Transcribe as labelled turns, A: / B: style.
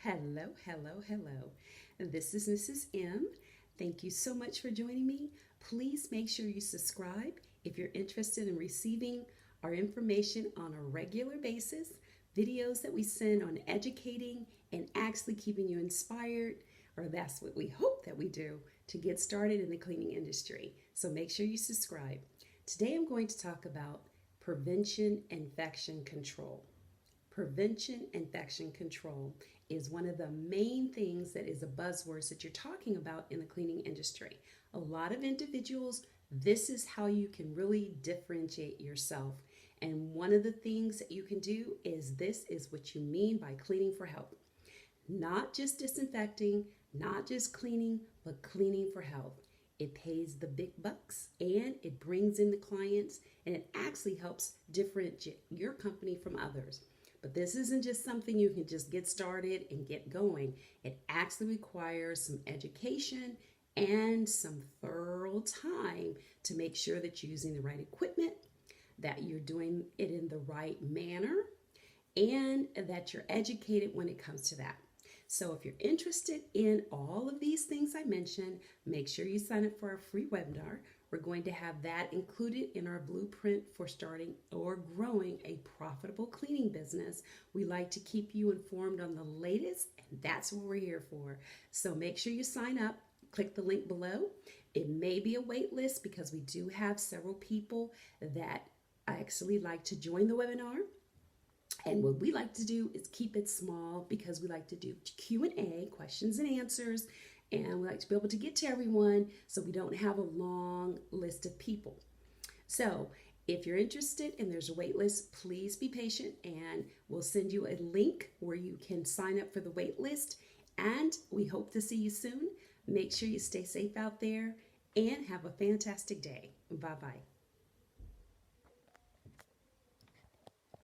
A: Hello, hello, hello. This is Mrs. M. Thank you so much for joining me. Please make sure you subscribe if you're interested in receiving our information on a regular basis, videos that we send on educating and actually keeping you inspired, or that's what we hope that we do, to get started in the cleaning industry. So make sure you subscribe. Today I'm going to talk about prevention infection control. Prevention infection control is one of the main things that is a buzzword that you're talking about in the cleaning industry. A lot of individuals, this is how you can really differentiate yourself. And one of the things that you can do is this is what you mean by cleaning for health. Not just disinfecting, not just cleaning, but cleaning for health. It pays the big bucks and it brings in the clients, and it actually helps differentiate your company from others. But this isn't just something you can just get started and get going. It actually requires some education and some thorough time to make sure that you're using the right equipment, that you're doing it in the right manner, and that you're educated when it comes to that. So if you're interested in all of these things I mentioned, make sure you sign up for our free webinar. We're going to have that included in our blueprint for starting or growing a profitable cleaning business. We like to keep you informed on the latest, and that's what we're here for. So make sure you sign up. Click the link below. It may be a wait list because we do have several people that actually like to join the webinar. And what we like to do is keep it small because we like to do Q&A, questions and answers, and we like to be able to get to everyone so we don't have a long list of people. So if you're interested and there's a wait list, please be patient and we'll send you a link where you can sign up for the wait list. And we hope to see you soon. Make sure you stay safe out there and have a fantastic day. Bye-bye.